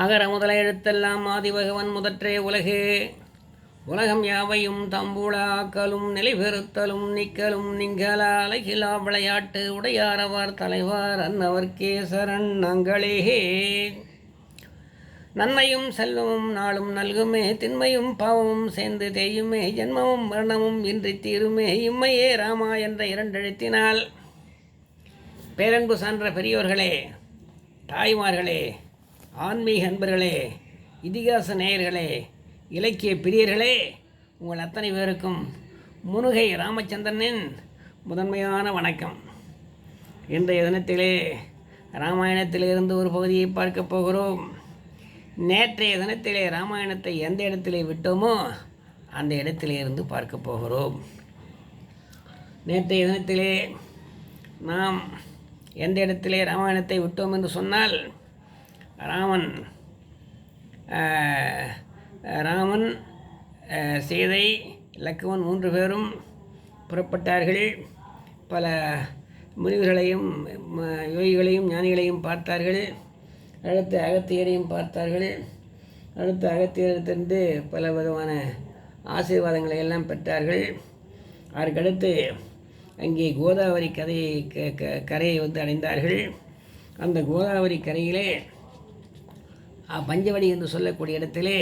அகர முதல எழுத்தெல்லாம் ஆதிபகவன் முதற்றே உலகே. உலகம் யாவையும் தம்புளாக்கலும் நிலைபெறுத்தலும் நிக்கலும் நிங்கலா அலகிலா விளையாட்டு உடையாரவர் தலைவார் அன்னவர்க்கே சரண் நங்களே. நன்மையும் செல்வமும் நாளும் நல்குமே, திண்மையும் பாவமும் சேர்ந்து தேயுமே, ஜென்மமும் மரணமும் இன்றி தீருமே, இம்மையே ராமா என்ற இரண்டெழுத்தினால். பேரன்பு சான்ற பெரியோர்களே, தாய்மார்களே, ஆன்மீக அன்பர்களே, இதிகாச நேயர்களே, இலக்கிய பிரியர்களே, உங்கள் அத்தனை பேருக்கும் முருகை ராமச்சந்திரனின் முதன்மையான வணக்கம். இன்றைய தினத்திலே இராமாயணத்திலிருந்து ஒரு பகுதியை பார்க்கப் போகிறோம். நேற்றைய தினத்திலே இராமாயணத்தை எந்த இடத்திலே விட்டோமோ அந்த இடத்திலே இருந்து பார்க்க போகிறோம். நேற்றைய தினத்திலே நாம் எந்த இடத்திலே இராமாயணத்தை விட்டோம் என்று சொன்னால், ராமன் சீதை லக்குவன் 3 பேரும் புறப்பட்டார்கள். பல முனிவர்களையும் யோகிகளையும் ஞானிகளையும் பார்த்தார்கள். அடுத்து அகத்தியரையும் பார்த்தார்கள். அடுத்து அகத்தியரிடத்திலிருந்து பல விதமான ஆசீர்வாதங்களை எல்லாம் பெற்றார்கள். அதற்கடுத்து அங்கே கோதாவரி கரையை அடைந்தார்கள். அந்த கோதாவரி கரையிலே பஞ்சவடி என்று சொல்லக்கூடிய இடத்திலே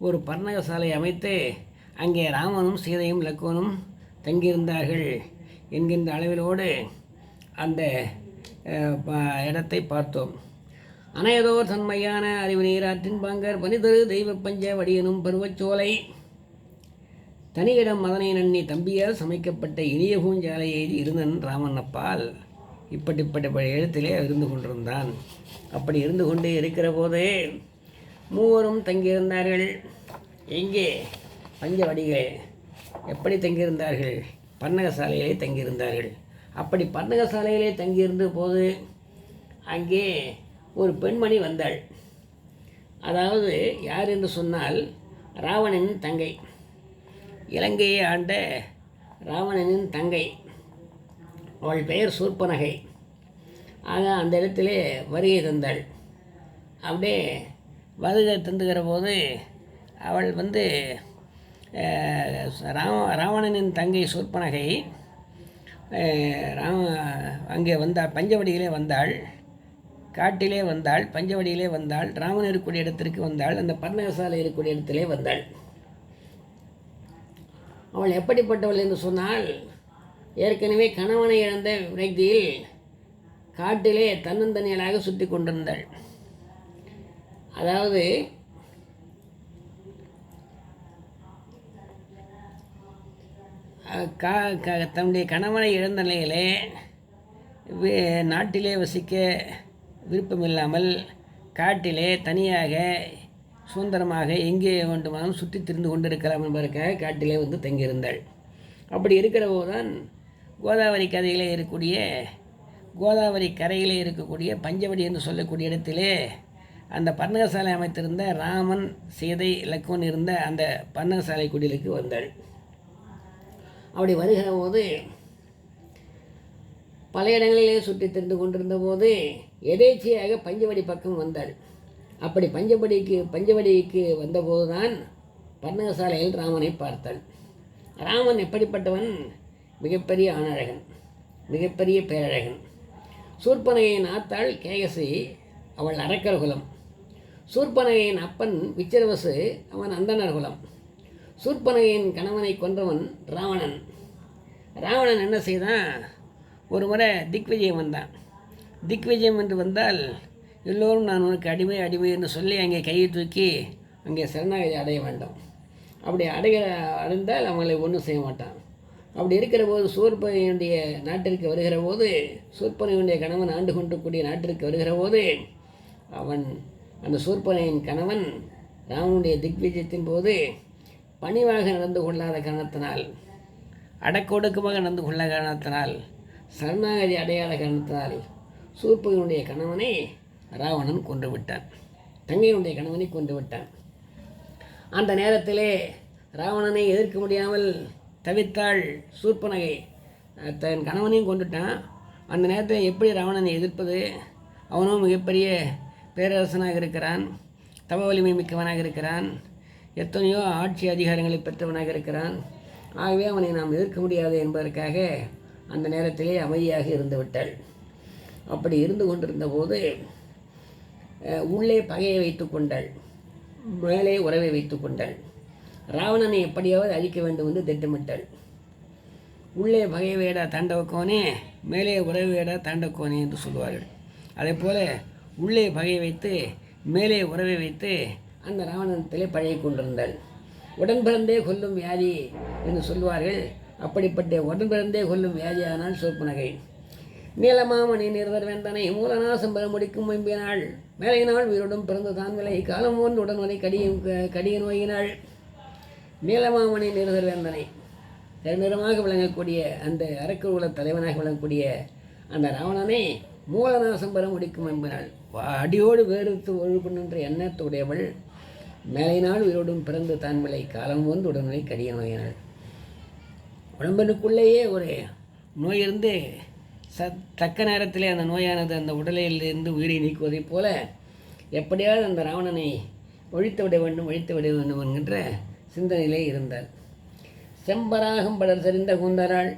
ஒரு பர்ணகசாலை அமைத்து அங்கே ராமனும் சீதையும் லக்குவனும் தங்கியிருந்தார்கள் என்கின்ற அளவிலோடு அந்த இடத்தை பார்த்தோம். அனையதோர் தன்மையான அறிவு நீராற்றின் பாங்கர் பனிதரு தெய்வ பஞ்ச வடியனும் பருவச்சோலை தனியிடம் மதனை நன்னி தம்பியால் சமைக்கப்பட்ட இனிய பூஞ்சாலையை இருந்தன் ராமன் அப்பால். இப்படிப்பட்ட எழுத்திலே இருந்து கொண்டிருந்தான். அப்படி இருந்து கொண்டே இருக்கிற போதே மூவரும் தங்கியிருந்தார்கள். எங்கே? பஞ்சவடிகளே. எப்படி தங்கியிருந்தார்கள்? பன்னகசாலையிலே தங்கியிருந்தார்கள். அப்படி பன்னகசாலையிலே தங்கியிருந்த போது அங்கே ஒரு பெண்மணி வந்தாள். அதாவது யார் என்று சொன்னால், ராவணனின் தங்கை, இலங்கையை ஆண்ட ராவணனின் தங்கை. அவள் பெயர் சூர்பனகை. ஆக அந்த இடத்திலே வருகை தந்தாள். அப்படியே வருகை தந்துகிற போது அவள் ராவணனின் தங்கை சூர்பனகை அங்கே வந்தாள். பஞ்சவடியிலே வந்தாள், காட்டிலே வந்தாள், பஞ்சவடியிலே வந்தாள், ராமன் இருக்கக்கூடிய இடத்திற்கு வந்தாள், அந்த பர்ணகசாலை இருக்கக்கூடிய இடத்திலே வந்தாள். அவள் எப்படிப்பட்டவள் என்று சொன்னால், ஏற்கனவே கணவனை இழந்த விரக்தியில் காட்டிலே தன்னந்தனியலாக சுற்றி கொண்டிருந்தாள். அதாவது தன்னுடைய கணவனை இழந்த நிலையிலே நாட்டிலே வசிக்க விருப்பமில்லாமல் காட்டிலே தனியாக சுதந்திரமாக எங்கே வேண்டுமானாலும் சுற்றி திரிந்து கொண்டிருக்கலாம் என்பதற்காக காட்டிலே தங்கியிருந்தாள். அப்படி இருக்கிற போதுதான் கோதாவரி கரையிலே இருக்கக்கூடிய பஞ்சவடி என்று சொல்லக்கூடிய இடத்திலே அந்த பர்ணகசாலை அமைத்திருந்த ராமன் சீதை லக்குவன் இருந்த அந்த பர்ணகசாலை குடிலுக்கு வந்தாள். அப்படி வருகிற போது பல இடங்களிலே சுற்றி திரிந்து கொண்டிருந்த போது எதேச்சையாக பஞ்சவடி பக்கம் வந்தாள். அப்படி பஞ்சவடிக்கு வந்தபோது தான் பர்ணகசாலையில் ராமனை பார்த்தாள். ராமன் எப்படிப்பட்டவன்? மிகப்பெரிய ஆணழகன், மிகப்பெரிய பேரழகன். சூர்பனகையின் ஆத்தாள் கேகசி, அவள் அரக்கர் குலம். சூர்பனகையின் அப்பன் விச்சிரவசு, அவன் அந்தனர் குலம். சூர்பனகையின் கணவனை கொன்றவன் ராவணன். ராவணன் என்ன செய்தான்? ஒரு முறை திக்விஜயம் வந்தான். திக்விஜயம் என்று வந்தால் எல்லோரும் நான் உனக்கு அடிமை என்று சொல்லி அங்கே கையை தூக்கி அங்கே சரணாகதி அடைய வேண்டும். அப்படி அடைந்தால் அவங்களை ஒன்றும் செய்ய மாட்டான். அப்படி இருக்கிற போது சூர்பனையுடைய நாட்டிற்கு வருகிற போது, சூர்பனையுடைய கணவன் ஆண்டு கொண்டிருக்கூடிய நாட்டிற்கு வருகிற போது, அந்த சூர்பனையின் கணவன் ராமனுடைய திக்விஜயத்தின் போது பணிவாக நடந்து கொள்ளாத காரணத்தினால், அடக்கொடுக்கமாக நடந்து கொள்ள காரணத்தினால், சரணாகதி அடையாத காரணத்தினால் சூர்பனையுடைய கணவனை ராவணன் கொன்று விட்டான். தங்கையினுடைய கணவனை கொன்று விட்டான். அந்த நேரத்திலே ராவணனை எதிர்க்க முடியாமல் தவித்தாள் சூர்பனகை. தன் கணவனையும் கொண்டுட்டான். அந்த நேரத்தில் எப்படி ராவணனை எதிர்ப்பது? அவனும் மிகப்பெரிய பேரரசனாக இருக்கிறான். தவ வலிமை மிக்கவனாக இருக்கிறான், எத்தனையோ ஆட்சி அதிகாரங்களை பெற்றவனாக இருக்கிறான். ஆகவே அவனை நாம் எதிர்க்க முடியாது என்பதற்காக அந்த நேரத்திலே அமைதியாக இருந்து விட்டாள். அப்படி இருந்து கொண்டிருந்த போது உள்ளே பகையை வைத்து கொண்டாள், மேலே உறவை வைத்து கொண்டாள். ராவணனை எப்படியாவது அழிக்க வேண்டும் என்று திட்டமிட்டாள். உள்ளே பகை வேடா தாண்டவக்கோனே, மேலே உறவு வேடா தாண்டவக்கோனே என்று சொல்வார்கள். அதே போல் உள்ளே பகை வைத்து மேலே உறவை வைத்து அந்த ராவணத்திலே பழகி கொண்டிருந்தாள். உடன் பிறந்தே கொல்லும் வியாதி என்று சொல்வார்கள். அப்படிப்பட்ட உடன் பிறந்தே கொல்லும் வியாதியானால் சூர்பனகை. நீலமாமணி நிறுவர் வேந்தனை மூலநாசம் பெற முடிக்கும் எம்பினாள். மேலையினால் உயிரோடும் பிறந்து தான் விலை காலம் ஒன்று உடன்வரை கடிய நோயினாள். நீலமாமணி நிறுவர் வேந்தனை நிறமாக விளங்கக்கூடிய அந்த அரக்குல தலைவனாக விளங்கக்கூடிய அந்த ராவணனை மூலநாசம் பெற முடிக்கும் என்பனாள். அடியோடு வேறுத்து ஒழுகுன்ற எண்ணத்துடையவள். மேலையினால் உயிரோடும் பிறந்து தான் விலை காலம் ஒன்று உடன்வரை கடிய நோயினாள். உடம்பனுக்குள்ளேயே ஒரு நோய் இருந்து தக்க நேரத்திலே அந்த நோயானது அந்த உடலிலிருந்து உயிரை நீக்குவதைப் போல எப்படியாவது அந்த ராவணனை ஒழித்து விட வேண்டும் என்கின்ற சிந்தனையிலே இருந்தாள். செம்பராகம் படர் சரிந்த கூந்தராள்,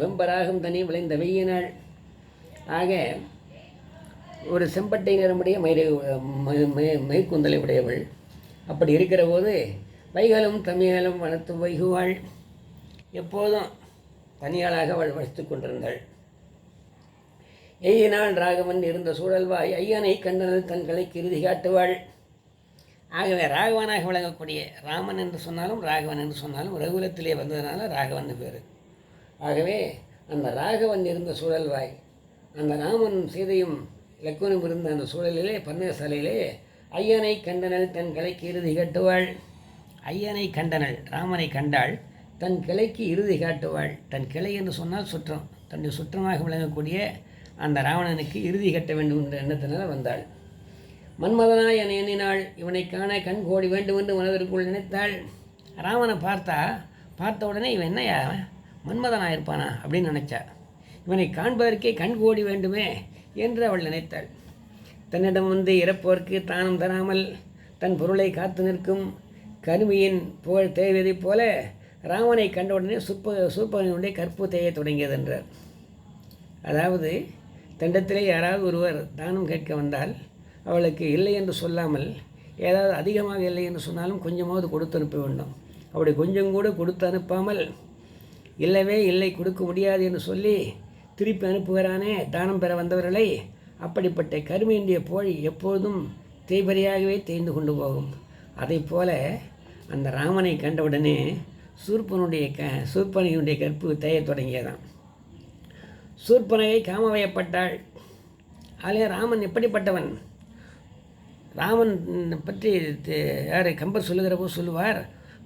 வெம்பராகம் தனி விளைந்த வெய்யினாள். ஆக ஒரு செம்பட்டை நிறமுடைய மைக்கூந்தலை உடையவள். அப்படி இருக்கிற போது வைகளும் தமிழலும் வளர்த்து வைகுவாள். எப்போதும் தனியாளாக அவள் வசித்து கொண்டிருந்தாள். எய்யினாள் ராகவன் இருந்த சூழல்வாய் ஐயனை கண்டனல் தன் கலைக்கு இறுதி காட்டுவாள். ஆகவே ராகவனாக விளங்கக்கூடிய ராமன் என்று சொன்னாலும் ராகவன் என்று சொன்னாலும் ரகுலத்திலே வந்ததுனால ராகவன் பேர். ஆகவே அந்த ராகவன் இருந்த சூழல்வாய், அந்த ராமன் சீதையும் லக்குவனும் இருந்த அந்த சூழலிலே பன்னசாலையிலே ஐயனை கண்டனல் தன் கிளைக்கு இறுதி காட்டுவாள். ஐயனை கண்டனல், ராமனை கண்டாள், தன் கிளைக்கு இறுதி காட்டுவாள். தன் கிளை என்று சொன்னால் சுற்றம், தன்னுடைய சுற்றமாக விளங்கக்கூடிய அந்த ராவணனுக்கு இறுதி கட்ட வேண்டும் என்ற எண்ணத்தினால் வந்தாள். மன்மதனாய் என எண்ணினாள். இவனை காண கண் கோடி வேண்டும் என்று மனதிற்குள் நினைத்தாள். ராவனை பார்த்த உடனே இவன் என்னையா மன்மதனாக இருப்பானா அப்படின்னு நினைச்சா. இவனை காண்பதற்கே கண் கோடி வேண்டுமே என்று அவள் நினைத்தாள். தன்னிடம் வந்து இறப்போர்க்கு தானம் தராமல் தன் பொருளை காத்து நிற்கும் கருமியின் புகழ் தேவையதைப் போல ராவனை கண்டவுடனே சூர்பனுடைய கற்பு தேய தொடங்கியது என்றார். அதாவது தண்டத்திலே யாராவது ஒருவர் தானம் கேட்க வந்தால் அவளுக்கு இல்லை என்று சொல்லாமல் ஏதாவது அதிகமாக இல்லை என்று சொன்னாலும் கொஞ்சமாவது கொடுத்து அனுப்ப வேண்டும். அப்படி கொஞ்சம் கூட கொடுத்து அனுப்பாமல் இல்லவே இல்லை கொடுக்க முடியாது என்று சொல்லி திருப்பி அனுப்புகிறானே தானம் பெற வந்தவர்களை, அப்படிப்பட்ட கருமையினுடைய போழி எப்போதும் தேய்பறியாகவே தேய்ந்து கொண்டு போகும். அதை போல அந்த ராமனை கண்டவுடனே சூர்பனையுடைய கற்பு தேய தொடங்கியதான். சூர்பனகை காமவயப்பட்டாள். ஆலே ராமன் எப்படிப்பட்டவன்? ராமன் பற்றி யார் கம்பர் சொல்லுகிற போது சொல்லுவார்,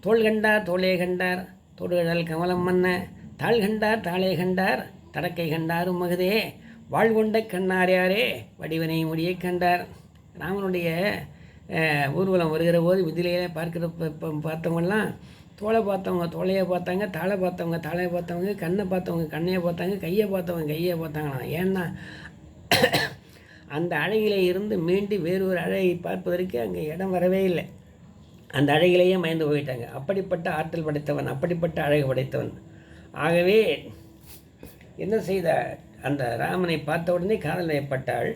தோள் கண்டார் தோளே கண்டார் தோடுகடல் கமலம் மன்ன, தாள் கண்டார் தாளே கண்டார் தடக்கை கண்டாரும் மகுதே, வாழ்கொண்ட கண்ணார் யாரே வடிவனை முடியை கண்டார். ராமனுடைய ஊர்வலம் வருகிற போது விதிலையே பார்த்தவங்கலாம் தோளை பார்த்தவங்க தோளையை பார்த்தாங்க, தாளை பார்த்தவங்க தாளையை பார்த்தவங்க, கண்ணை பார்த்தவங்க கண்ணையை பார்த்தாங்க, கையை பார்த்தவங்க கையை பார்த்தாங்களாம். ஏன்னா அந்த அழகிலே இருந்து மீண்டு வேறு ஒரு அழகை பார்ப்பதற்கு அங்கே இடம் வரவே இல்லை. அந்த அழகிலேயே மயந்து போயிட்டாங்க. அப்படிப்பட்ட ஆற்றல் படைத்தவன், அப்படிப்பட்ட அழகு படைத்தவன். ஆகவே என்ன செய்த அந்த ராமனை பார்த்த உடனே காதல் ஏற்பட்டாள்.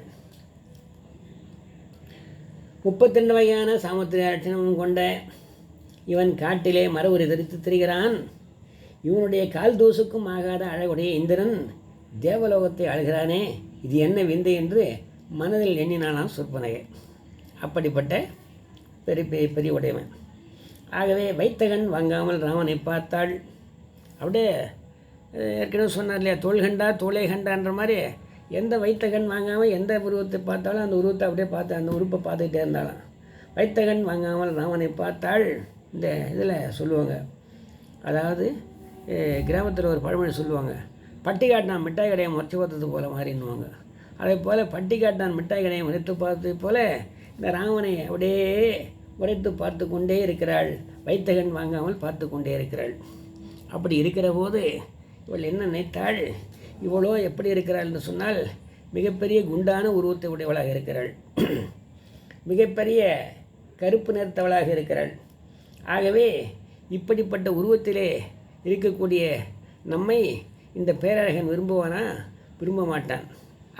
32 வகையான சாமுத்திரிய லட்சணமும் கொண்ட இவன் காட்டிலே மரவுரி தரித்து திரிகிறான். இவனுடைய கால் தூசுக்கும் ஆகாத அழகுடைய இந்திரன் தேவலோகத்தை அழுகிறானே, இது என்ன விந்தை என்று மனதில் எண்ணினானாம் சூர்பனகை. அப்படிப்பட்ட பெரிய உடையவன். ஆகவே வைத்தகன் வாங்காமல் ராமனை பார்த்தாள். அப்படியே ஏற்கனவே சொன்னார் இல்லையா, தோள் கண்டா தோளே கண்டான்ற மாதிரி எந்த வைத்தகன் வாங்காமல் எந்த உருவத்தை பார்த்தாலும் அந்த உருவத்தை அப்படியே பார்த்து அந்த உறுப்பை பார்த்துக்கிட்டே இருந்தாலும். வைத்தகன் வாங்காமல் ராமனை பார்த்தாள். இந்த இதில் சொல்லுவாங்க, அதாவது கிராமத்தில் ஒரு பழமொழி சொல்லுவாங்க, பட்டி காட்டினான் மிட்டாய் கடையை முறைச்சி பார்த்தது போல் மாறின்னுவாங்க. அதே போல் பட்டி காட்டினான் மிட்டாய் கடையை முறைத்து பார்த்தது போல் இந்த ராமனை அப்படியே முறைத்து பார்த்து கொண்டே இருக்கிறாள். வைத்தகன் வாங்காமல் பார்த்து கொண்டே இருக்கிறாள். அப்படி இருக்கிற போது இவள் என்ன நினைத்தாள், இவளோ எப்படி இருக்கிறாள் என்று சொன்னால் மிகப்பெரிய குண்டான உருவத்தை உடையவளாக இருக்கிறாள். மிகப்பெரிய கருப்பு நிறத்தவளாக இருக்கிறாள். ஆகவே இப்படிப்பட்ட உருவத்திலே இருக்கக்கூடிய நம்மை இந்த பேரழகன் விரும்புவானா? விரும்ப மாட்டான்.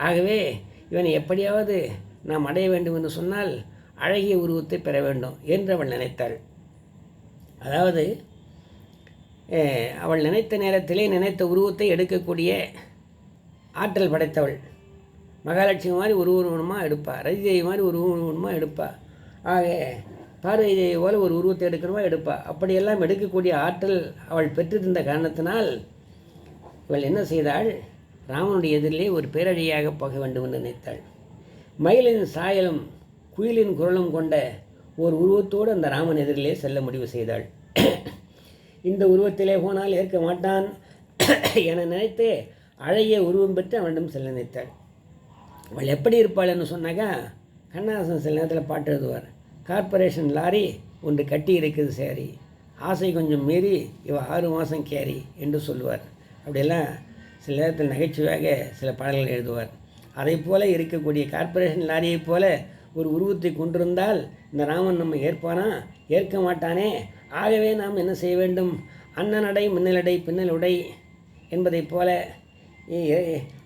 ஆகவே இவனை எப்படியாவது நாம் அடைய வேண்டும் என்று சொன்னால் அழகிய உருவத்தை பெற வேண்டும் என்று அவள் நினைத்தாள். அதாவது அவள் நினைத்த நேரத்திலே நினைத்த உருவத்தை எடுக்கக்கூடிய ஆற்றல் படைத்தவள். மகாலட்சுமி மாதிரி ஒரு உருவமாக எடுப்பாள், ரதிதேவி மாதிரி ஒரு உருவமாக எடுப்பாள், ஆக பார்வதி தேவி போல் ஒரு உருவத்தை எடுக்கணுமா எடுப்பாள். அப்படியெல்லாம் எடுக்கக்கூடிய ஆற்றல் அவள் பெற்றிருந்த காரணத்தினால் இவள் என்ன செய்தாள்? ராமனுடைய எதிரிலே ஒரு பேரழியாக போக வேண்டும் என்று நினைத்தாள். மயிலின் சாயலும் குயிலின் குரலும் கொண்ட ஒரு உருவத்தோடு அந்த ராமன் எதிரிலே செல்ல முடிவு செய்தாள். இந்த உருவத்திலே போனால் ஏற்க மாட்டான் என நினைத்து அழகிய உருவம் பெற்று அவனிடம் செல்ல நினைத்தாள். அவள் எப்படி இருப்பாள் என்று சொன்னாக்கா, கண்ணாசன் சில நேரத்தில் பாட்டு எழுதுவார், கார்பரேஷன் லாரி ஒன்று கட்டி இருக்குது சேரி, ஆசை கொஞ்சம் மீறி இவ 6 மாதம் கேரி என்று சொல்லுவார். அப்படியெல்லாம் சில நேரத்தில் நகைச்சுவையாக சில பாடல்கள் எழுதுவார். அதை போல இருக்கக்கூடிய கார்பரேஷன் லாரியைப் போல ஒரு உருவத்தை கொண்டிருந்தால் இந்த ராமன் நம்ம ஏற்பானா? ஏற்க மாட்டானே. ஆகவே நாம் என்ன செய்ய வேண்டும்? அன்னநடை மின்னலடை பின்னலுடை என்பதைப் போல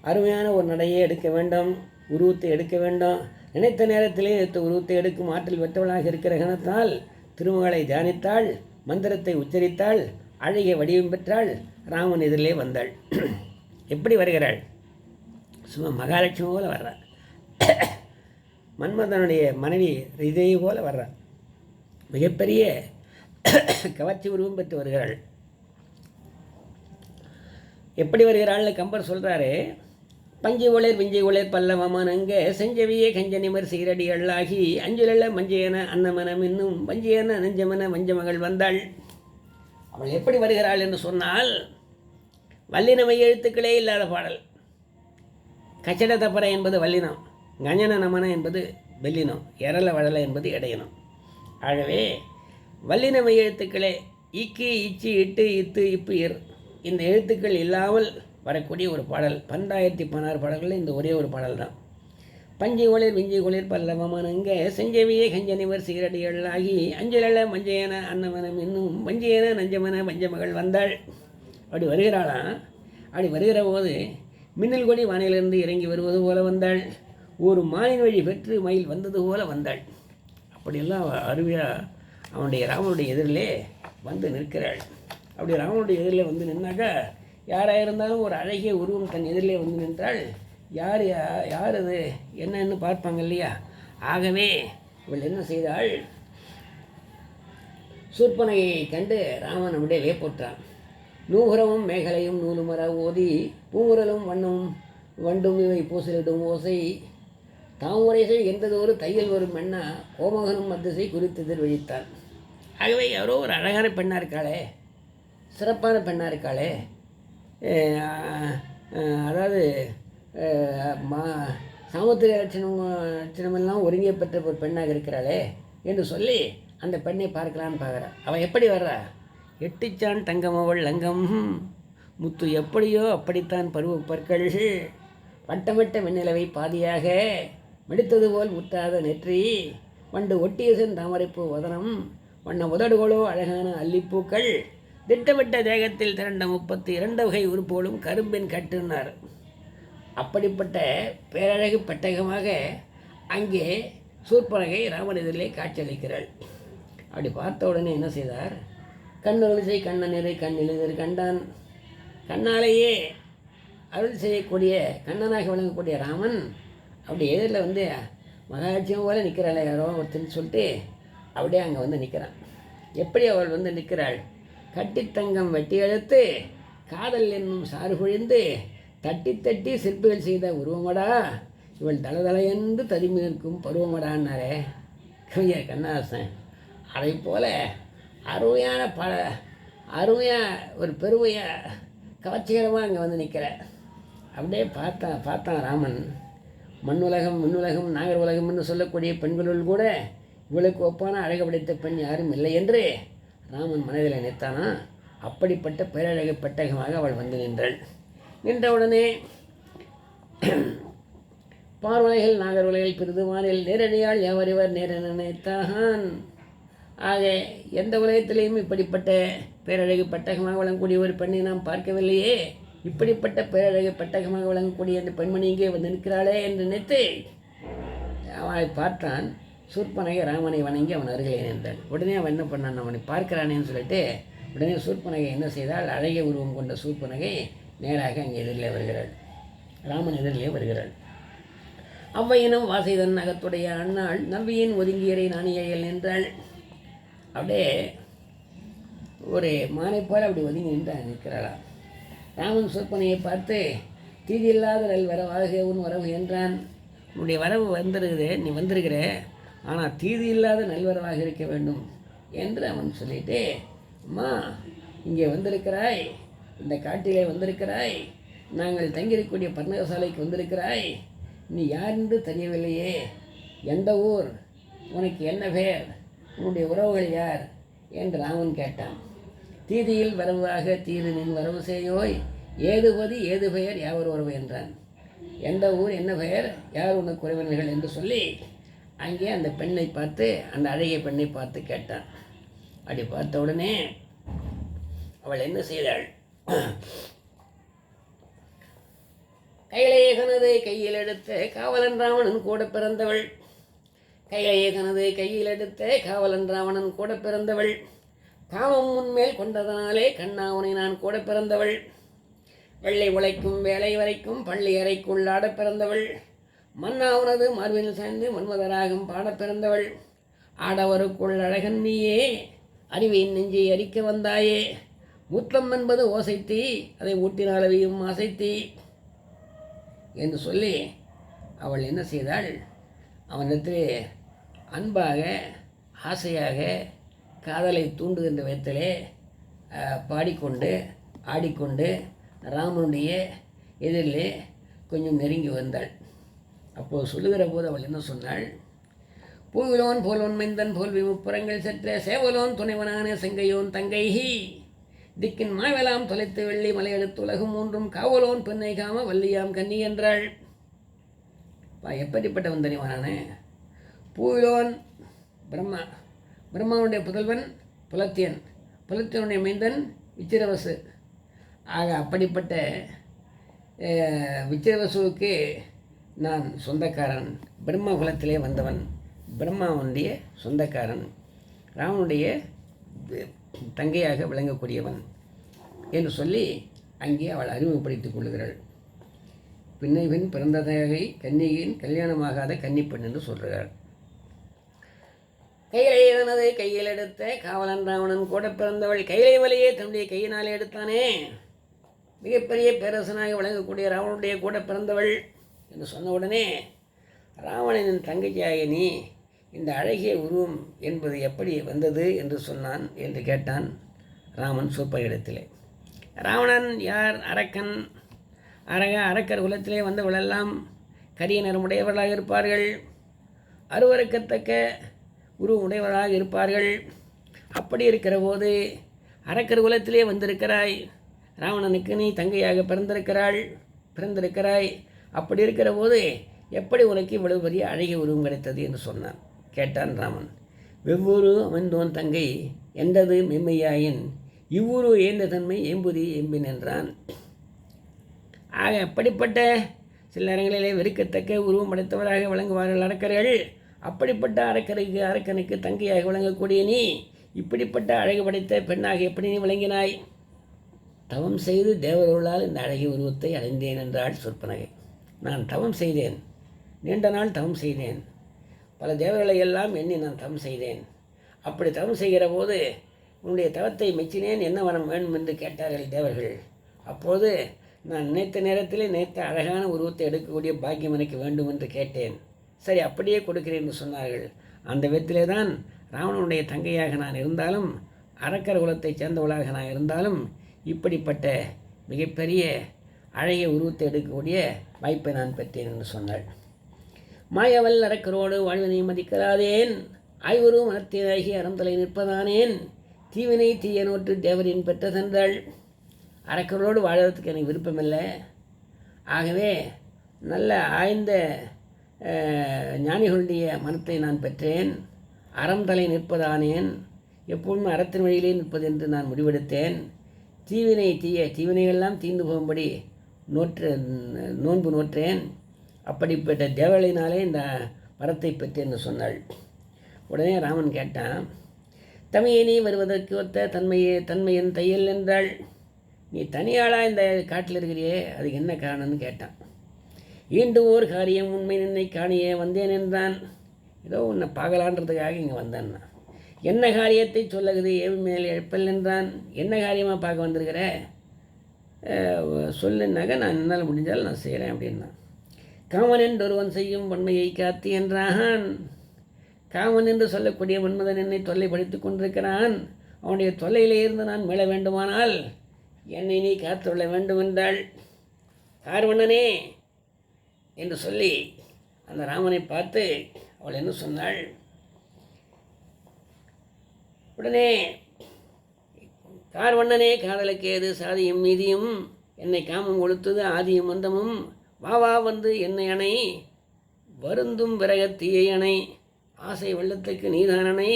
அருமையான ஒரு நடையை எடுக்க வேண்டும், உருவத்தை எடுக்க வேண்டும். நினைத்த நேரத்திலே உருவத்தை எடுக்கும் ஆற்றல் பெற்றவளாக இருக்கிற காரணத்தால் திருமகளை தியானித்தாள், மந்திரத்தை உச்சரித்தாள், அழகிய வடிவம் பெற்றாள். ராமன் எதிரிலே வந்தாள். எப்படி வருகிறாள்? சும்மா மகாலட்சுமி போல வர்றாள். மன்மதனுடைய மனைவி ரதிதேவி போல வர்றாள். மிகப்பெரிய கவர்ச்சி உருவம் பெற்று வருகிறாள். எப்படி வருகிறாள்னு கம்பர் சொல்கிறாரு, பஞ்சை ஒளிர் விஞ்சை ஒளிர் பல்லவமானங்க செஞ்சவியே கஞ்சனிமர் சீரடி அள்ளாகி அஞ்சுலல்ல மஞ்சையன அன்னமனம் இன்னும் வஞ்சியன நெஞ்சமன வஞ்சமகள் வந்தாள். அவள் எப்படி வருகிறாள் என்று சொன்னால், வல்லினமை எழுத்துக்களே இல்லாத பாடல். கச்சட தப்பற என்பது வல்லினம், கஞ்சன நமன என்பது வெல்லினம், எரள வழல என்பது இடையினம். ஆகவே வல்லினமை எழுத்துக்களே இக்கு இச்சு இட்டு இத்து இப்பு இர் இந்த எழுத்துக்கள் இல்லாமல் வரக்கூடிய ஒரு பாடல். 1216 பாடல்களில் இந்த ஒரே ஒரு பாடல் தான். பஞ்சை ஒளிர் விஞ்சை ஒளிர் பல்லவமானங்க செஞ்சவியே கஞ்சனிவர் சீரடிகளாகி அஞ்சலல்ல மஞ்சையன அன்னமனம் இன்னும் வஞ்சியன நஞ்சமன வஞ்சமகள் வந்தாள். அப்படி வருகிறாளாம். அப்படி வருகிற போது மின்னல் கொடி வானிலிருந்து இறங்கி வருவது போல வந்தாள். ஒரு மானின் வழி பெற்று மயில் வந்தது போல வந்தாள். அப்படியெல்லாம் அருமையாக அவனுடைய ராமனுடைய எதிரிலே வந்து நிற்கிறாள். அப்படி ராமனுடைய எதிரில் வந்து நின்னாக்கா யாராக இருந்தாலும் ஒரு அழகிய உருவம் தன் எதிரிலே வந்து நின்றால் யார் அது என்னன்னு பார்ப்பாங்க இல்லையா? ஆகவே இவள் என்ன செய்தாள்? சூர்பனகையை கண்டு ராமன் அப்படியே போட்டான். நூகுரமும் மேகலையும் நூலுமர ஓதி பூங்குரலும் வண்ணும் வண்டும் இவை பூசலிடும் ஓசை தாமுறைசை என்றதொரு தையல் வரும் பெண்ணா கோமகனும் மத்திசை குறித்து எதிர்வழித்தான். ஆகவே யாரோ ஒரு அழகான பெண்ணாக இருக்காளே, சிறப்பான பெண்ணாக இருக்காளே, அதாவது சாமுத்திரிய லட்சணமெல்லாம் ஒருங்கே பெற்ற ஒரு பெண்ணாக இருக்கிறாளே என்று சொல்லி அந்த பெண்ணை பார்க்கலான்னு பார்க்குறான். அவள் எப்படி வர்றா? எட்டிச்சான் தங்கமவள் லங்கம் முத்து எப்படியோ அப்படித்தான் பருவ பற்கள் வட்டமிட்ட வெண்ணிலவை பாதியாக மெடித்தது போல் முற்றாத நெற்றி வண்டு ஒட்டியசன் தாமரைப்பூ வதனம் வண்ண உதடுகளோ அழகான அல்லிப்பூக்கள் திட்டமிட்ட தேகத்தில் திரண்ட 32 வகை உறுப்புகளும் கரும்பின் கட்டுனார். அப்படிப்பட்ட பேரழகு பெட்டகமாக அங்கே சூர்பனகை ராமன் எதிரிலே காட்சியளிக்கிறாள். அப்படி பார்த்த உடனே என்ன செய்தார்? கண்ணொலிசை கண்ணனிறை கண்ணிலிரு கண்டான். கண்ணாலேயே அருள் செய்யக்கூடிய கண்ணனாக விளங்கக்கூடிய ராமன் அப்படி எதிரில் வந்து மகாலட்சுமி போல நிற்கிறாள் யாரோ ஒருத்தன்னு சொல்லிட்டு அப்படியே அங்கே வந்து நிற்கிறான். எப்படி அவள் வந்து நிற்கிறாள்? கட்டித்தங்கம் வெட்டி எடுத்து காதல் என்னும் சாறு பொழிந்து தட்டி தட்டி சிற்பிகள் செய்த உருவமடா இவள் தளதளையென்று ததுமி நிற்கும் பருவமடான்னாரே கவிஞர் கண்ணதாசன். அதை போல அருமையான அருமையாக ஒரு பெருமையாக கவர்ச்சிகரமாக அங்கே வந்து நிற்கிற. அப்படியே பார்த்தான் ராமன். மண்ணுலகம் மின்னுலகம் நாகர் உலகம் என்று சொல்லக்கூடிய பெண்களுள் கூட இவளுக்கு ஒப்பான அழகு படைத்த பெண் யாரும் இல்லை என்று ராமன் மனதில் நினைத்தானா. அப்படிப்பட்ட பேரழகு பெட்டகமாக அவள் வந்து நின்றவுடனே பார்வலைகள் நாகர்வலைகள் பிரிதுவானில் நேரடியால் எவரிவர் நேர நினைத்தான். ஆக எந்த உலகத்திலேயும் இப்படிப்பட்ட பேரழகு பட்டகமாக வழங்கக்கூடிய ஒரு பெண்ணை நாம் பார்க்கவில்லையே, இப்படிப்பட்ட பேரழகு பட்டகமாக வழங்கக்கூடிய அந்த பெண்மணி இங்கே வந்து நிற்கிறாளே என்று நினைத்து அவனை பார்த்தான். சூர்பனகை ராமனை வணங்கி அவன் அருகிலே நின்றான். உடனே அவன் என்ன பண்ணான், அவனை பார்க்கிறானேன்னு சொல்லிட்டு உடனே சூர்பனகை என்ன செய்தால், அழகிய உருவம் கொண்ட சூர்பனகை நேராக அங்கே எதிரிலே வருகிறாள். ராமன் எதிரிலே வருகிறாள். அவ்வையினம் வாசைதன் அகத்துடைய அண்ணாள் நம்பியின் ஒதுங்கியரை நாணியல் நின்றாள். அப்படியே ஒரு மானை போல் அப்படி ஒதுங்கி நின்று நிற்கிறாளா. ராமன் சூர்பனையை பார்த்து தீதியில்லாத நல் வரவாக உன் வரவு என்றான். உன்னுடைய வரவு வந்திருக்குது, நீ வந்திருக்கிற, ஆனால் தீதி இல்லாத நல்வரவாக இருக்க வேண்டும் என்று அவன் சொல்லிட்டு, அம்மா இங்கே வந்திருக்கிறாய், இந்த காட்டிலே வந்திருக்கிறாய், நாங்கள் தங்கியிருக்கக்கூடிய பர்ணகசாலைக்கு வந்திருக்கிறாய், நீ யார் என்று தெரியவில்லையே, எந்த ஊர், உனக்கு என்ன பெயர், உன்னுடைய உறவுகள் யார் என்று ராமன் கேட்டான். தீதியில் வரவாக தீது நின் வரவு செய்யோய், ஏதுபதி ஏது பெயர் யாவர் உறவு என்றான். எந்த ஊர், என்ன பெயர், யார் உனக்கு உறவினர்கள் என்று சொல்லி அங்கே அந்த பெண்ணை பார்த்து, அந்த அழகிய பெண்ணை பார்த்து கேட்டான். அப்படி பார்த்த உடனே அவள் என்ன செய்தாள், கையிலேகனது கையில் எடுத்த காவலன் ராவணன் கூட பிறந்தவள், கையிலேகனது கையில் எடுத்த காவலன் ராவணன் கூட பிறந்தவள், காமம் முன்மேல் கொண்டதனாலே கண்ணாவனை நான் கூட பிறந்தவள், வெள்ளை உழைக்கும் வேலை வரைக்கும் பள்ளி அறைக்குள்ளாட பிறந்தவள், மன்னாவுனது மார்பில் சாய்ந்து மன்மதராகம் பாட பிறந்தவள், ஆடவருக்குள் அழகன் நீயே அறிவின் நெஞ்சை அரிக்க வந்தாயே, மூத்தம் என்பது ஓசைத்தீ அதை ஊட்டினாலவையும் ஆசைத்தீ என்று சொல்லி அவள் என்ன செய்தாள், அவனிடத்தில் அன்பாக ஆசையாக காதலை தூண்டுகின்ற விதத்திலே பாடிக்கொண்டு ஆடிக்கொண்டு ராமனுடைய எதிரிலே கொஞ்சம் நெருங்கி வந்தாள். அப்போது சொல்லுகிற போது அவள் என்ன சொன்னாள், பூவிலோன் போலோன் மைந்தன் போல்வி முப்புறங்கள் சற்ற சேவலோன் துணைவனான செங்கையோன் தங்கைஹி திக்கின் மாவெலாம் தொலைத்து வெள்ளி மலையெடுத்து உலகம் மூன்றும் காவலோன் பெண்ணை காம வள்ளியாம் கன்னி என்றாள். எப்படிப்பட்டவன் தெரிவானான, பூவிலோன் பிரம்மா, பிரம்மாவுடைய புதல்வன் புலத்தியன், புலத்தியனுடைய மைந்தன் விச்சிரவசு. ஆக அப்படிப்பட்ட விச்சிரவசுவுக்கு நான் சொந்தக்காரன், பிரம்மா குலத்திலே வந்தவன், பிரம்மாவுடைய சொந்தக்காரன், ராமனுடைய தங்கையாக விளங்கக்கூடியவன் என்று சொல்லி அங்கே அவள் அறிமுகப்படுத்திக் கொள்கிறாள். பின்னை பின் பிறந்ததகை கன்னியின் கல்யாணமாகாத கன்னிப்பெண் என்று சொல்கிறாள். கையிலேதனது கையில் எடுத்த காவலன் ராவணன் கூட பிறந்தவள், கையிலை வலையே தன்னுடைய கையினாலே எடுத்தானே, மிகப்பெரிய பேரரசனாக விளங்கக்கூடிய ராவணனுடைய கூட பிறந்தவள் என்று சொன்ன உடனே, ராவணனின் தங்கச்சியாக நீ இந்த அழகிய உருவம் என்பது எப்படி வந்தது என்று சொன்னான் என்று கேட்டான் ராமன் சூர்பனிடத்திலே. ராவணன் யார், அரக்கன், அரக்கர் குலத்திலே வந்தவளெல்லாம் கரிய நிறமுடையவர்களாக இருப்பார்கள், அருவருக்கத்தக்க உருவமுடையவர்களாக இருப்பார்கள். அப்படி இருக்கிற போது அரக்கர் குலத்திலே வந்திருக்கிறாய், ராவணனுக்கு நீ தங்கையாக பிறந்திருக்கிறாய், அப்படி இருக்கிற போது எப்படி உனக்கு இவ்வளவு பெரிய அழகிய உருவம் கிடைத்தது என்று சொன்னான். கேட்டான் ராமன். வெவ்வூரு அமைந்தோன் தங்கை என்றது மெம்மையாயின் இவ்வூரு ஏந்த தன்மை எம்புதி எம்பின் என்றான். ஆக அப்படிப்பட்ட சில நேரங்களிலே வெறுக்கத்தக்க உருவம் படைத்தவராக விளங்குவார்கள் அரக்கர்கள். அப்படிப்பட்ட அரக்கனுக்கு தங்கையாக விளங்கக்கூடிய நீ இப்படிப்பட்ட அழகு படைத்த பெண்ணாக எப்படி நீ விளங்கினாய்? தவம் செய்து தேவர்களால் இந்த அழகிய உருவத்தை அடைந்தேன் என்றாள் சூர்பனகை. நான் தவம் செய்தேன், நீண்ட நாள் தவம் செய்தேன், பல தேவர்களை எல்லாம் எண்ணி நான் தவம் செய்தேன். அப்படி தவம் செய்கிற போது உன்னுடைய தவத்தை மெச்சினேன், என்ன வரம் வேண்டும் என்று கேட்டார்கள் தேவர்கள். அப்போது நான் நினைத்த நேரத்திலே நினைத்த அழகான உருவத்தை எடுக்கக்கூடிய பாக்கியம் எனக்கு வேண்டும் என்று கேட்டேன். சரி, அப்படியே கொடுக்கிறேன் என்று சொன்னார்கள். அந்த விதத்திலே தான் ராவணனுடைய தங்கையாக நான் இருந்தாலும், அரக்கர் குலத்தைச் சேர்ந்தவளாக நான் இருந்தாலும், இப்படிப்பட்ட மிகப்பெரிய அழகிய உருவத்தை எடுக்கக்கூடிய வாய்ப்பை நான் பெற்றேன் என்று சொன்னாள். மாயவல் அரக்கரோடு வாழ்வினை மதிக்கலாதேன், ஆய்வுரு மனத்தினாகி அறந்தலை நிற்பதானேன், தீவினை தீய நோற்று தேவரின் பெற்ற சென்றாள். அரக்கரோடு வாழறதுக்கு எனக்கு விருப்பமில்லை, ஆகவே நல்ல ஆய்ந்த ஞானிகளுடைய மனத்தை நான் பெற்றேன். அறம் தலை நிற்பதானேன், எப்பொழுதும் அறத்தின் வழியிலே நிற்பது என்று நான் முடிவெடுத்தேன். தீவினைகள்லாம் தீர்ந்து போகும்படி நோன்பு நோற்றேன். அப்படிப்பட்ட தேவலையினாலே இந்த வரத்தை பெற்றேன்னு சொன்னாள். உடனே ராமன் கேட்டான், தமையனே வருவதற்கு ஒத்த தன்மையன் தையல் என்றாள். நீ தனியாளாக இந்த காட்டில் இருக்கிறியே, அதுக்கு என்ன காரணம்னு கேட்டான். ஈண்டு ஓர் காரியம் உண்மை நின்னை காணியே வந்தேன் என்றான். ஏதோ உன்னை பார்க்கலான்றதுக்காக இங்கே வந்தேன்னா. என்ன காரியத்தை சொல்லுகிறது ஏவி மேல் எழுப்பல் என்றான். என்ன காரியமாக பார்க்க வந்திருக்கிற சொல்லுனாக்க நான் என்னால் முடிஞ்சால் நான் செய்கிறேன் அப்படின்னா. காமன் என்று ஒருவன் செய்யும் வன்மையை காத்து என்றான். காமன் என்று சொல்லக்கூடிய மன்மதன் என்னை தொல்லைப்படுத்தி கொண்டிருக்கிறான். அவனுடைய தொல்லையிலே இருந்து நான் மீள வேண்டுமானால் என்னை நீ காத்துள்ள வேண்டும் என்றாள். கார்வண்ணனே என்று சொல்லி அந்த ராமனை பார்த்து அவள் என்ன சொன்னாள். உடனே கார்வண்ணனே காதலுக்கு ஏது சாதியும் மீதியும், என்னை காமம் கொளுத்தது ஆதியும் அந்தமும், வா வந்து என்னை அணை வருந்தும் விரகத்தீயை அணை, ஆசை வெள்ளத்துக்கு நீதானனை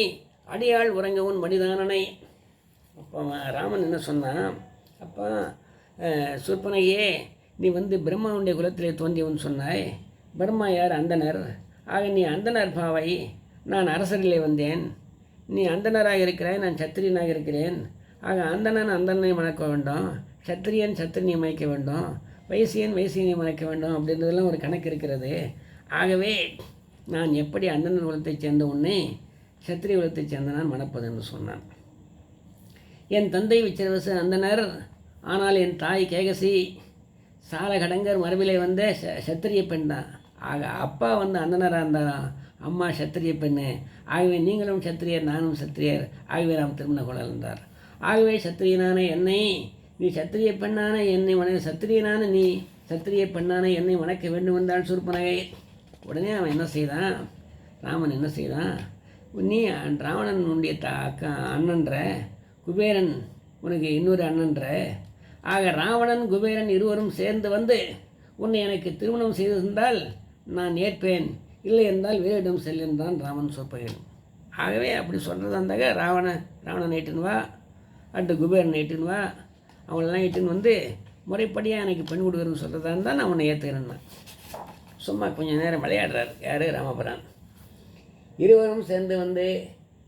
அடியாள் உறங்கவும் மடிதானனை. அப்போ ராமன் என்ன சொன்னான், அப்பா சூர்பனகையே, நீ வந்து பிரம்மாவுடைய குலத்திலே தோன்றியவன் சொன்னாய். பிரம்மா யார்? அந்தனர். ஆக நீ அந்தனர் பாவை, நான் அரசரிலே வந்தேன். நீ அந்தனராக இருக்கிறாய், நான் சத்திரியனாக இருக்கிறேன். ஆக அந்தணனை மணக்க வேண்டும், சத்திரியன் சத்திரியை மயக்க வேண்டும், வைசியனை மணக்க வேண்டும் அப்படின்றதெல்லாம் ஒரு கணக்கு இருக்கிறது. ஆகவே நான் எப்படி அந்தணன் குலத்தைச் சேர்ந்த உன்னை சத்திரிய குலத்தைச் சேர்ந்த நான் மணப்பதுன்னு சொன்னான். என் தந்தை விச்சரவச அந்தனர், ஆனால் என் தாய் கேகசி சாலகடங்கர் மரபிலே வந்த சத்திரிய பெண் தான். ஆக அப்பா வந்து அந்தனராக இருந்தாராம், அம்மா சத்திரிய பெண்ணு. ஆகவே நீங்களும் சத்திரியர், நானும் சத்திரியர். ஆகவே நாம் திருமண கொள்ளல் என்றார். ஆகவே சத்திரியனான என்னை நீ சத்திரிய பெண்ணான என்னை சத்திரியனான நீ சத்திரிய பெண்ணான என்னை வணக்க வேண்டும் என்றால் சூர்பனகை. உடனே அவன் என்ன செய்தான், ராமன் என்ன செய்தான், நீ ராவணன் உன்னுடைய அண்ணன்ற, குபேரன் உனக்கு இன்னொரு அண்ணன்ற. ஆக ராவணன் குபேரன் இருவரும் சேர்ந்து வந்து உன்னை எனக்கு திருமணம் செய்திருந்தால் நான் ஏற்பேன், இல்லை என்றால் வேறிடம் செல்லுன்றான் ராமன் சூர்பனகை. ஆகவே அப்படி சொல்கிறதா இருந்தாங்க ராவணன் ஏற்றுன்னு வா, அடுத்து குபேரன் ஏற்றுன்னு வா, அவங்களெல்லாம் ஏற்றுன்னு வந்து முறைப்படியாக எனக்கு பெண் கொடுக்குறன்னு சொல்கிறதா இருந்தால் நான் உன்னை ஏற்றுக்கிறேன்னா. சும்மா கொஞ்சம் நேரம் விளையாடுறார் யார்? ராமபுரான். இருவரும் சேர்ந்து வந்து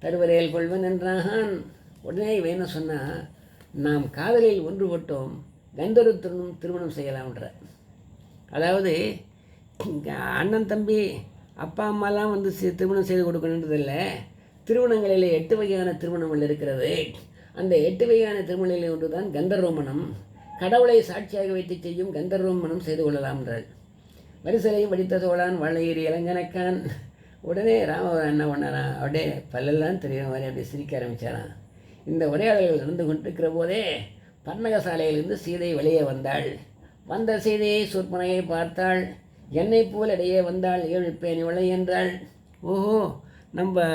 தருவரையில் கொள்வன் என்றான். உடனே இவன் என்ன சொன்னால், நாம் காதலில் ஒன்றுபட்டோம், கந்தருத்தனும் திருமணம் செய்யலாம்ன்ற. அதாவது அண்ணன் தம்பி அப்பா அம்மாலாம் வந்து திருமணம் செய்து கொடுக்கணுன்றதில்லை. திருமணங்களில் 8 வகையான திருமணங்கள் இருக்கிறது. அந்த 8 வகையான திருமணங்களில் ஒன்று தான் கந்தர்வ மணம். கடவுளை சாட்சியாக வைத்து செய்யும் கந்தர்வ மணம் செய்து கொள்ளலாம்ன்றாள். வரிசலையும் வடித்த தோளான் வாழையேறி இளங்கனக்கான். உடனே ராமன் என்ன பண்ணாரான், அப்படியே பல்லெல்லாம் தெரிகிற மாதிரி அப்படியே சிரிக்க ஆரம்பித்தாரான். இந்த உரையாடல்கள் நடந்து கொண்டிருக்கிற போதே பன்னகசாலையிலிருந்து சீதை வெளியே வந்தாள். வந்த சீதையை சூர்பனகை பார்த்தாள். என்னை போல் இடையே வந்தாள், ஏழிப்பேன் இவளை என்றாள். ஓஹோ, நம்ம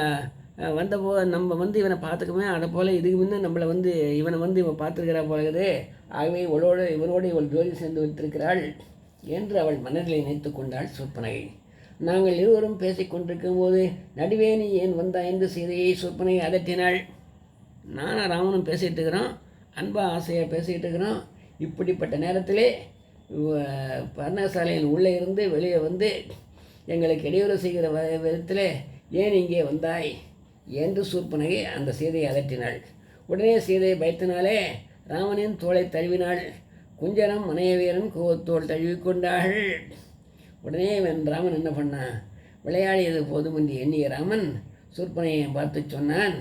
வந்தபோது நம்ம வந்து இவனை பார்த்துக்குமே, அதை போல் இதுக்கு முன்னே நம்மளை வந்து இவனை வந்து இவன் பார்த்துருக்கிறா போலகுது. ஆகவே இவரோடு இவள் ஜோதி சேர்ந்து வைத்திருக்கிறாள் என்று அவள் மனதிலே நினைத்து கொண்டாள் சூர்பனகை. நாங்கள் இருவரும் பேசிக்கொண்டிருக்கும் போது நடுவே நீ ஏன் வந்தா என்று சீதையை சூர்பனகை அதட்டினாள். நானும் ராமனும் பேசிகிட்டு இருக்கிறோம், அன்பா ஆசையாக பேசிக்கிட்டு இருக்கிறோம். இப்படிப்பட்ட நேரத்திலே பர்ணசாலையின் உள்ளே இருந்து வெளியே வந்து எங்களுக்கு இடையூறு செய்கிற விதத்தில் ஏன் இங்கே வந்தாய் என்று சூர்பனகை அந்த சீதையை அதட்டினாள். உடனே சீதை பயத்தினாலே ராமனின் தோளை தழுவினாள். குஞ்சரம் மனையவீரன் கோவத்தோள் தழுவிக்கொண்டாள். உடனே ராமன் என்ன பண்ணான், விளையாடியது போதும் என்று எண்ணிய ராமன் சூர்பனகையை பார்த்து சொன்னான்,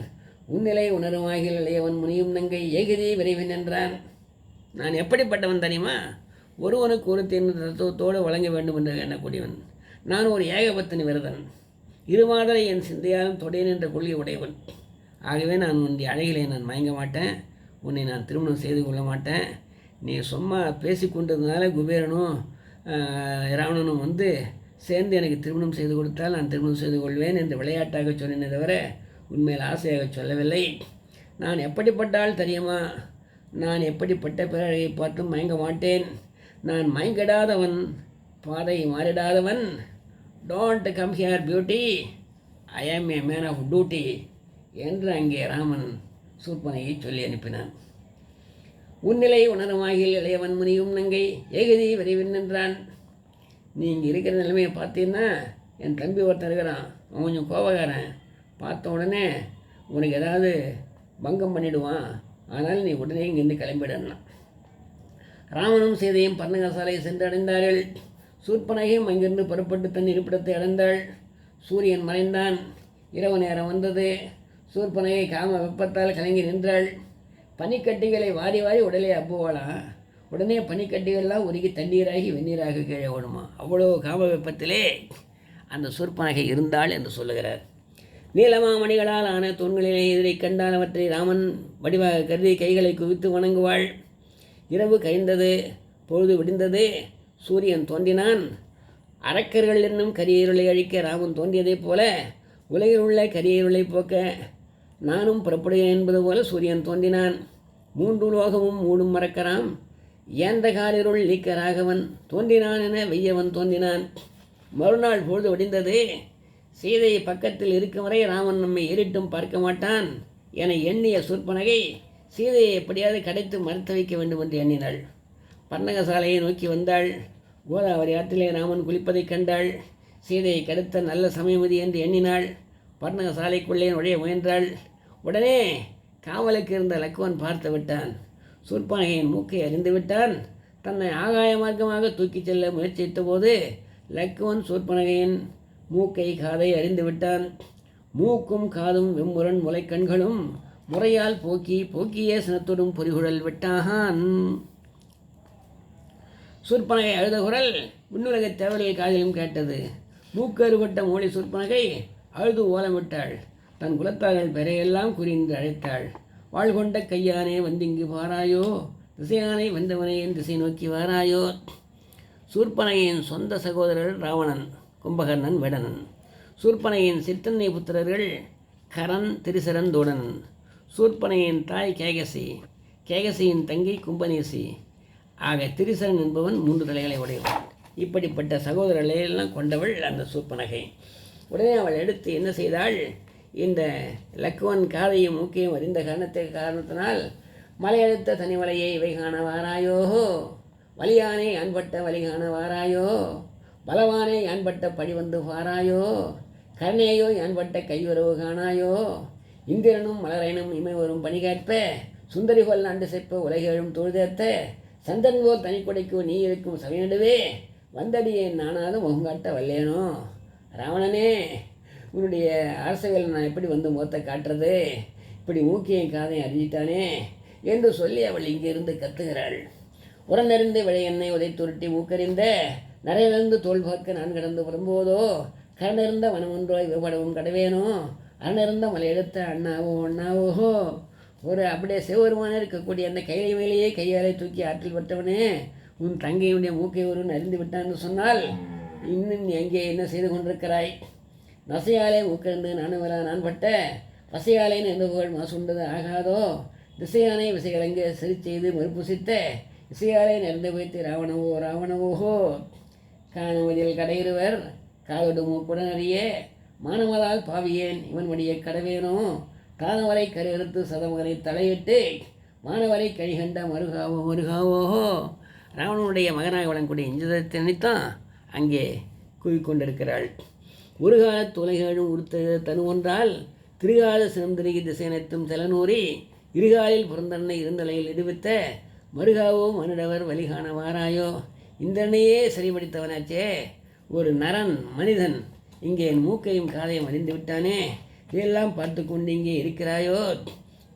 உன்னிலை உணருமாகில் இளையவன் முனியும் நங்கை ஏகிரி விரைவின் என்றான். நான் எப்படிப்பட்டவன் தெரியுமா? ஒருவனுக்கு ஒருத்தன் தத்துவத்தோடு வழங்க வேண்டும் என்று எண்ணக்கூடியவன். நான் ஒரு ஏகபத்தினி விரதன், இருமாதரை என் சிந்தையாலும் தொடையன் என்ற கொள்கை உடையவன். ஆகவே நான் உன்னுடைய அழகிலே நான் மயங்க மாட்டேன், உன்னை நான் திருமணம் செய்து கொள்ள மாட்டேன். நீ சும்மா பேசி கொண்டதுனால குபேரனும் ராவணனும் வந்து சேர்ந்து எனக்கு திருமணம் செய்து கொடுத்தால் நான் திருமணம் செய்து கொள்வேன் என்று விளையாட்டாக சொன்னேனே தவிர உண்மையில் ஆசையாக சொல்லவில்லை. நான் எப்படிப்பட்டால் தெரியுமா? நான் எப்படிப்பட்ட பிறரை பார்த்தும் மயங்க மாட்டேன். நான் மயங்கிடாதவன், பாதை மாறிடாதவன், டோன்ட் கம் ஹியர் பியூட்டி, ஐ ஆம் ஏ மேன் ஆஃப் டியூட்டி என்று அங்கே ராமன் சூர்பனையை சொல்லி அனுப்பினான். உன்னிலை உணரமாகில் இளையவன் முனியும் நங்கை ஏகதி விரைவில் நின்றான். நீ இங்கே இருக்கிற நிலைமையை பார்த்தீங்கன்னா என் தம்பி ஒருத்தன் இருக்கிறான், அவன் கொஞ்சம் கோபக்காரன், பார்த்த உடனே உனக்கு ஏதாவது பங்கம் பண்ணிவிடுவான், ஆனால் நீ உடனே இங்கேருந்து கிளம்பிடணும். ராமனும் சீதையும் பர்ணகசாலை சென்று அடைந்தார்கள். சூர்பனகையும் அங்கிருந்து புறப்பட்டு தன் இருப்பிடத்தை அடைந்தாள். சூரியன் மறைந்தான். இரவு நேரம் வந்தது. சூர்பனகை காம வெப்பத்தால் கலங்கி நின்றாள். பனிக்கட்டிகளை வாரி வாரி உடலே அப்புவாளாம். உடனே பனிக்கட்டிகள்லாம் உருகி தண்ணீராகி வெந்நீராக கீழே ஓடுமா. அவ்வளோ காம வெப்பத்திலே அந்த சூர்பனகை இருந்தாள் என்று சொல்லுகிறார். நீலமாமணிகளால் ஆன தூண்களிலே எதிரை கண்டால் அவற்றை ராமன் வடிவாக கருதி கைகளை குவித்து வணங்குவாள். இரவு கழிந்தது. பொழுது விடிந்தது. சூரியன் தோன்றினான். அரக்கர்கள் என்னும் கரியருளை அழிக்க ராமன் தோன்றியதைப் போல உலகில் உள்ள கரியருளை போக்க நானும் புறப்படுகிறேன் என்பது போல சூரியன் தோன்றினான். 3 லோகமும் மூடும் மறக்கராம் ஏந்த காலிருள் நீக்க ராகவன் தோன்றினான் என வெய்யவன் தோன்றினான். மறுநாள் பொழுது விடிந்தது. சீதை பக்கத்தில் இருக்கும் வரை ராமன் நம்மை ஏறிட்டும் பார்க்க மாட்டான் என எண்ணிய சூர்பனகை சீதையை எப்படியாவது கடைத்து மறுத்து வைக்க வேண்டும் என்று எண்ணினாள். பர்ணகசாலையை நோக்கி வந்தாள். கோதாவரி ஆற்றிலே ராமன் குளிப்பதைக் கண்டாள். சீதையை கடுத்த நல்ல சமயமதி என்று எண்ணினாள். பர்ணகசாலைக்குள்ளே நுழைய முயன்றாள். உடனே காவலுக்கு இருந்த லக்குவன் பார்த்து விட்டான். சூர்பனகையின் மூக்கை அறிந்து விட்டான். தன்னை ஆகாய மார்க்கமாக தூக்கிச் செல்ல முயற்சித்த போது லக்குவன் சூர்பனகையின் மூக்கை காதை அறிந்து விட்டான். மூக்கும் காதும் வெம்முரண் முளைக்கண்களும் முறையால் போக்கியே சினத்துடன் பொறிகுழல் விட்டான். சூர்பனகை அழுத குரல் விண்ணுலக தேவர்கள் காதிலும் கேட்டது. மூக்கு அறுபட்ட மோடி சூர்பனகை அழுது ஓலமிட்டாள். தன் குலத்தார்கள் பெறையெல்லாம் குறிந்து அழைத்தாள். வாழ்கொண்ட கையானே வந்திங்கு வாராயோ, திசையானை வந்தவனே என் திசை நோக்கி வாராயோ. சூர்பனகையின் சொந்த சகோதரர் ராவணன், கும்பகர்ணன், வேடனன். சூர்பனகையின் சித்தன்னை புத்திரர்கள் கரன், திரிசரன், தோடனன். சூர்பனகையின் தாய் கேகசி, கேகசியின் தங்கை கும்பநேசி. ஆக திரிசரன் என்பவன் 3 தலைகளை உடையவன். இப்படிப்பட்ட சகோதரர்களை எல்லாம் கொண்டவள் அந்த சூர்பனகை. உடனே அவள் எடுத்து என்ன செய்தாள்? இந்த லக்குவன் காதையும் மூக்கையும் அறிந்த காரணத்தினால் மலையெடுத்த தனிமலையை இவை காண வாராயோ, வலியானே யான்பட்ட வலி காண வாராயோ, பலவானே யான்பட்ட படி வந்து வாராயோ, கருணையோ யான்பட்ட கையுறவு காணாயோ, இந்திரனும் மலரைனும் இமை வரும் பணி கேட்ப, சுந்தரி போல் நாண்டு செப்ப உலகேழும் தொழுதேத்த, சந்தன் போல் தனிக்குடைக்கு நீ இருக்கும் சபையினடுவே வந்தடியே நானாவது முகங்காட்ட வல்லேனோ. ராவணனே, உன்னுடைய அரசவையில் நான் எப்படி வந்து முகத்தை காட்டுறது? இப்படி மூக்கையும் காதையும் அறிஞ்சிட்டானே என்று சொல்லி அவள் இங்கிருந்து கத்துகிறாள். உரநறிந்து விழை எண்ணெய் உதைத்துருட்டி மூக்கறிந்த நரையிலிருந்து தோல் பார்க்க நான் கடந்து வரும்போதோ கரணிருந்த வனம் ஒன்றோய் விபடவும் கடவேனோ அறநிருந்த மலை எடுத்த அண்ணாவோ அண்ணாவோ. ஒரு அப்படியே சிவபெருமான இருக்கக்கூடிய அந்த கையை மேலேயே கையாலை தூக்கி ஆற்றில் பட்டவனே, உன் தங்கையுடைய மூக்கை ஒருவன் அறிந்து விட்டான்னு சொன்னால் இன்னும் நீ எங்கே என்ன செய்து கொண்டிருக்கிறாய்? நசையாலே மூக்கிழந்து நான் பட்ட பசையாலேன்னு எந்த புகழ் மாசுண்டது ஆகாதோ. திசையானை விசைகளங்க சரி செய்து மறுப்புசித்த இசையாலே நிறைந்து வைத்து ராவணவோஹோ. காணவதில் கடையிருவர் காதோடு மூக்குடன் அறிய மானவதால் பாவியேன் இவன் வடியை கடவேனோ. காதவரை கருத்து சதமகனை தலையிட்டு மாணவரை கழிகண்ட மருகாவோஹோ. ராவணனுடைய மகனாக வழங்கக்கூடிய இந்திரத்தை நினைத்தான் அங்கே கூவிக்கொண்டிருக்கிறாள். ஒரு காலத்து உலகேழும் உடுத்த தனு ஒன்றால் திருகால சினந்திருகி திசையனைத்தும் செலனூரி இருகாலில் புறந்தன்னை இருந்தலையில் இடுவித்த மருகாவோ மனிடவர் வலிகான வாராயோ. இந்தனையே சரிபடித்தவனாச்சே, ஒரு நரன் மனிதன் இங்கே என் மூக்கையும் காதையும் அறிந்து விட்டானே, இதையெல்லாம் பார்த்து கொண்டு இங்கே இருக்கிறாயோ.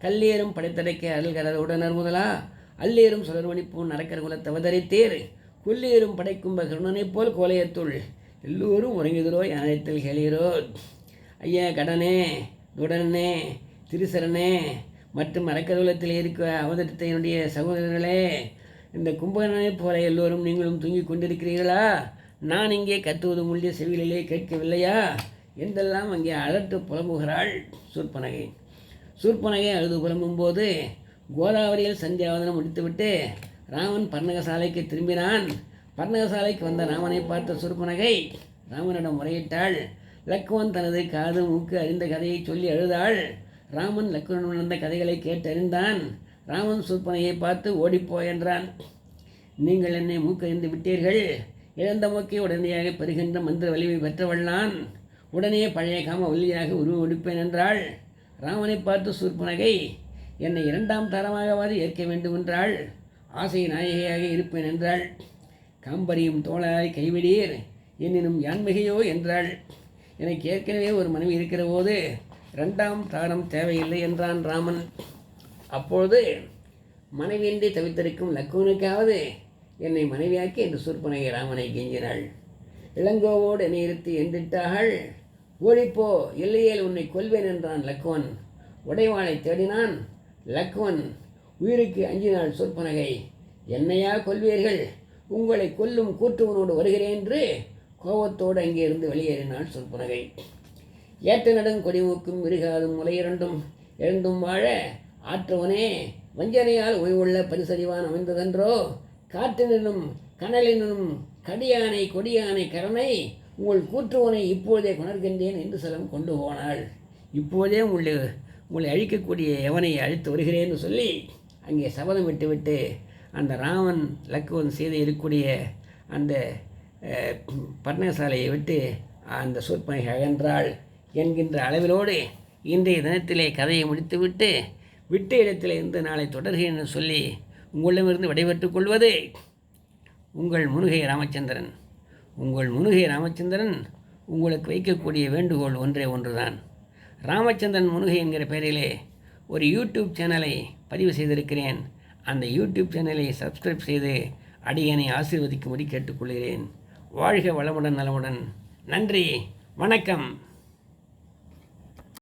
கல்லேறும் படைத்தடைக்க அருள்கரர் உடனர் முதலா அல்லேறும் சுடர்மணிப்பூன் நரக்கர் குலத்தை அவதரித்தீர் குல்லேறும் படைக்கும்ப கருணனைப் போல் கோலையத்துள் எல்லோரும் உறங்குகிறோ யானத்தில் கேளீரோ. ஐயா கடனே, துடனே, திரிசரனே மற்றும் அரக்கருலத்தில் இருக்க அவதரித்தையினுடைய சகோதரர்களே, இந்த கும்பகர்ணனைப் போல எல்லோரும் நீங்களும் தூங்கிக் கொண்டிருக்கிறீர்களா? நான் இங்கே கத்துவது முள்ளிய செவிகளிலே கேட்கவில்லையா என்றெல்லாம் அங்கே அலட்டு புலம்புகிறாள் சூர்பனகை. சூர்பனகை அழுது புலம்பும்போது கோதாவரியில் சந்தியாவதனம் முடித்துவிட்டு ராமன் பர்ணகசாலைக்கு திரும்பினான். பர்ணகசாலைக்கு வந்த ராமனை பார்த்த சூர்பனகை ராமனிடம் முறையிட்டாள். லக்குவன் தனது காது மூக்கு அறிந்த கதையை சொல்லி அழுதாள். ராமன் லக்குவன் உணர்ந்த கதைகளை கேட்டறிந்தான். ராமன் சூர்பனையை பார்த்து ஓடிப்போ என்றான். நீங்கள் என்னை மூக்கறிந்து விட்டீர்கள். இழந்த மூக்கை உடனடியாக பெறுகின்ற மந்திர வலிமை பெற்றவள் நான். உடனே பழைய காம வல்லியாக உருவெடுப்பேன் என்றாள். ராமனை பார்த்து சூர்பனகை என்னை 2ஆம் தரமாகவாது ஏற்க வேண்டுமென்றாள். ஆசை நாயகியாக இருப்பேன் என்றாள். காம்பரியும் தோழராய் கைவிடீர் என்னினும் யான்மிகையோ என்றாள். எனக்கு ஏற்கனவே ஒரு மனைவி இருக்கிற போது 2ஆம் தாரம் தேவையில்லை என்றான் ராமன். அப்பொழுது மனைவியின்றி தவித்திருக்கும் லக்குவனுக்காவது என்னை மனைவியாக்கி என்று சூர்பனகை ராமனை கெஞ்சினாள். இளங்கோவோடு என்னை இருத்தி என்றிட்டாள். ஓடிப்போ, இல்லையேல் உன்னை கொல்வேன் என்றான் லக்குவன். உடைவாளை தேடினான். லக்குவன் உயிருக்கு அஞ்சினாள் சூர்பனகை. என்னையா கொல்வீர்கள்? உங்களை கொல்லும் கூற்றுவனோடு வருகிறேன் என்று கோபத்தோடு அங்கே இருந்து வெளியேறினாள் சூர்பனகை. ஏற்ற நடும் கொடிமூக்கும் விருகாதும் முலையிரண்டும் எழுந்தும் வாழ ஆற்றவனே வஞ்சனையால் ஓய்வுள்ள பரிசறிவான் அமைந்ததென்றோ காற்றினும் கனலினும் கடியானை கொடியானை கரனை உங்கள் கூற்றுவனை இப்போதே கொணர்கின்றேன் என்று சிலம் கொண்டு போனாள். இப்போதே உங்களை அழிக்கக்கூடிய எவனை அழித்து வருகிறேன்னு சொல்லி அங்கே சபதம் விட்டுவிட்டு அந்த ராமன் லக்குவன் செய்து இருக்கக்கூடிய அந்த பர்ணசாலையை விட்டு அந்த சூர்பனகை அகன்றாள் என்கின்ற அளவிலோடு இன்றைய தினத்திலே கதையை முடித்துவிட்டு விட்ட இடத்திலே இருந்து நாளை தொடர்கிறேன் என்று சொல்லி உங்களிடமிருந்து விடைபெற்றுக் கொள்வது உங்கள் முனுகை ராமச்சந்திரன். உங்கள் முனுகை ராமச்சந்திரன் உங்களுக்கு வைக்கக்கூடிய வேண்டுகோள் ஒன்றே ஒன்றுதான். ராமச்சந்திரன் முனுகை என்கிற பெயரிலே ஒரு யூடியூப் சேனலை பதிவு செய்திருக்கிறேன். அந்த யூடியூப் சேனலை சப்ஸ்கிரைப் செய்து அடியனை ஆசீர்வதிக்கும்படி கேட்டுக்கொள்கிறேன். வாழ்க வளமுடன் நலமுடன். நன்றி, வணக்கம்.